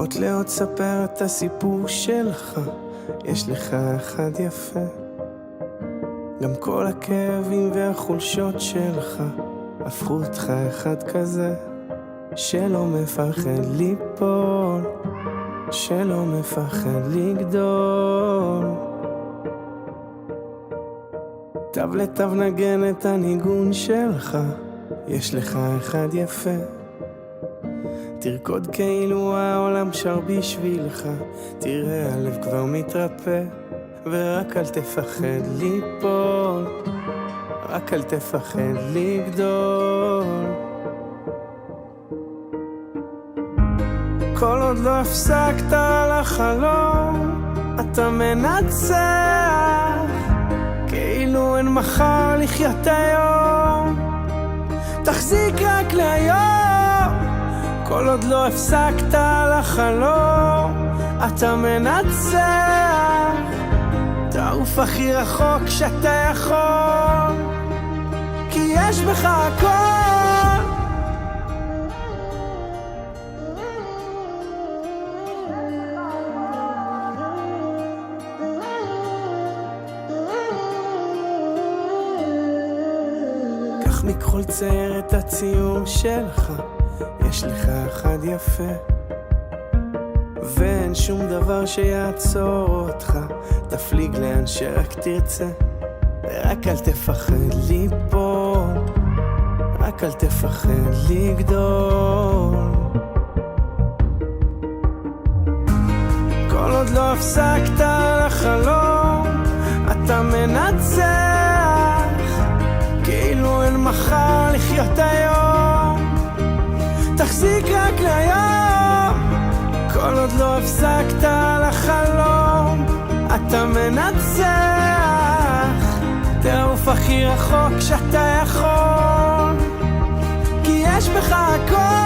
לאט לאט ספר את הסיפור שלך, יש לך אחד יפה. גם כל הכאבים והחולשות שלך הפכו אותך אחד כזה, שלא מפחד ליפול, שלא מפחד לגדול. תו לתו נגן את הניגון שלך, יש לך אחד יפה. תרקוד כאילו העולם שר בשבילך, תראה הלב כבר מתרפא. ורק אל תפחד ליפול, רק אל תפחד לגדול. כל עוד לא הפסקת לחלום, אתה מנצח, כאילו אין מחר לחיות היום. תחזיק רק להיום, כל עוד לא הפסקת לחלום, אתה מנצח. תעוף הכי רחוק שאתה יכול, כי יש בך הכל. קח מכחול צייר את הציור שלך, יש לך אחד יפה. ואין שום דבר שיעצור אותך, תפליג לאן שרק תרצה. ורק אל תפחד ליפול, רק אל תפחד לגדול. כל עוד לא הפסקת לחלום, אתה מנצח, כאילו אין מחר לחיות היום. תחזיק רק להיום, כל עוד לא הפסקת לחלום, אתה מנצח. תעוף הכי רחוק שאתה יכול, כי יש בך הכל.